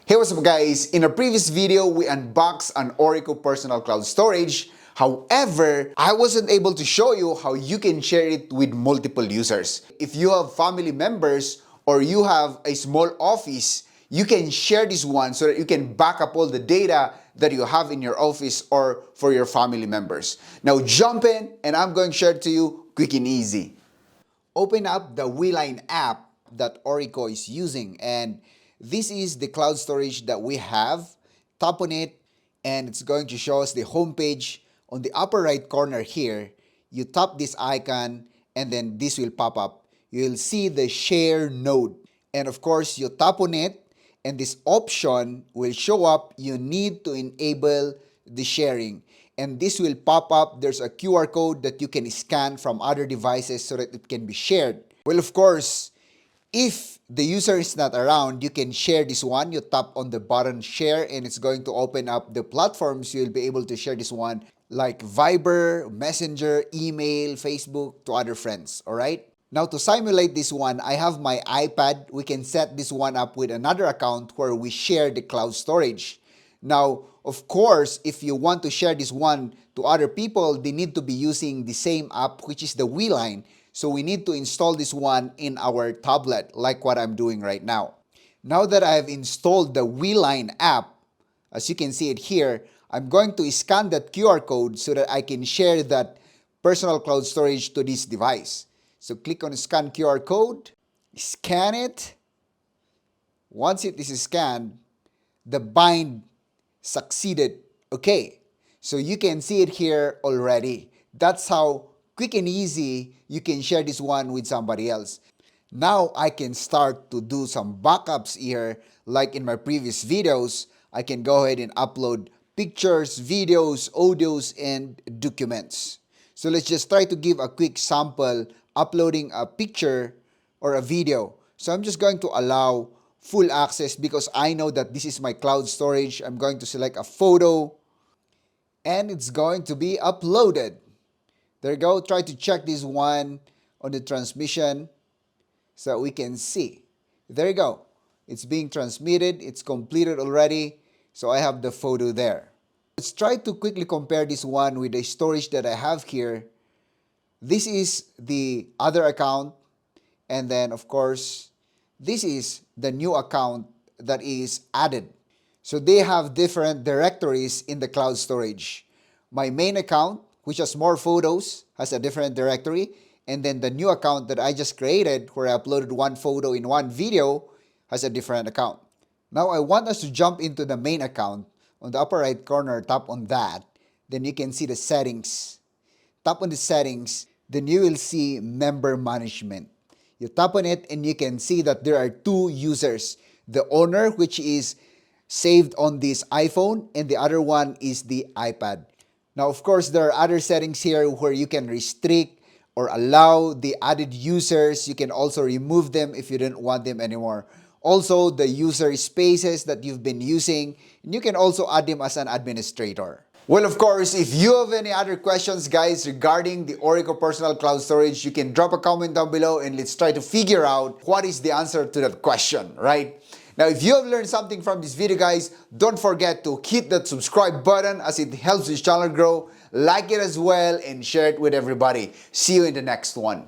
Hey, what's up guys? In a previous video, we unboxed an ORICO personal cloud storage. However, I wasn't able to show you how you can share it with multiple users. If you have family members or you have a small office, you can share this one so that you can back up all the data that you have in your office or for your family members. Now jump in and I'm going to share it to you quick and easy. Open up the WeLine app that ORICO is using, and this is the cloud storage that we have. Tap on it and it's going to show us the home page. On the upper right corner here, you tap this icon and then this will pop up. You'll see the share node, and of course you tap on it and this option will show up. You need to enable the sharing, and this will pop up. There's a QR code that you can scan from other devices so that it can be shared. Well, of course, if the user is not around, you can share this one. You tap on the button share and it's going to open up the platforms you'll be able to share this one, like Viber, Messenger, email, Facebook, to other friends. Alright? Now to simulate this one, I have my iPad. We can set this one up with another account where we share the cloud storage. Now, of course, if you want to share this one to other people, they need to be using the same app, which is the WeLine. So we need to install this one in our tablet, like what I'm doing right now. Now that I have installed the WeLine app, as you can see it here, I'm going to scan that QR code so that I can share that personal cloud storage to this device. So click on scan QR code, scan it. Once it is scanned, the bind succeeded. Okay, so you can see it here already. That's how quick and easy you can share this one with somebody else. Now I can start to do some backups here. Like in my previous videos, I can go ahead and upload pictures, videos, audios, and documents. So let's just try to give a quick sample uploading a picture or a video. So I'm just going to allow full access because I know that this is my cloud storage. I'm going to select a photo and it's going to be uploaded. There you go. Try to check this one on the transmission so that we can see. There you go. It's being transmitted. It's completed already. So I have the photo there. Let's try to quickly compare this one with the storage that I have here. This is the other account. And then, of course, this is the new account that is added. So they have different directories in the cloud storage. My main account, which has more photos, has a different directory. And then the new account that I just created, where I uploaded one photo in one video, has a different account. Now I want us to jump into the main account. On the upper right corner, tap on that. Then you can see the settings. Tap on the settings, then you will see member management. You tap on it and you can see that there are two users. The owner, which is saved on this iPhone, and the other one is the iPad. Now, of course, there are other settings here where you can restrict or allow the added users. You can also remove them if you don't want them anymore. Also, the user spaces that you've been using, and you can also add them as an administrator. Well, of course, if you have any other questions, guys, regarding the ORICO personal cloud storage, you can drop a comment down below and let's try to figure out what is the answer to that question, right? Now, if you have learned something from this video, guys, don't forget to hit that subscribe button as it helps this channel grow. Like it as well and share it with everybody. See you in the next one.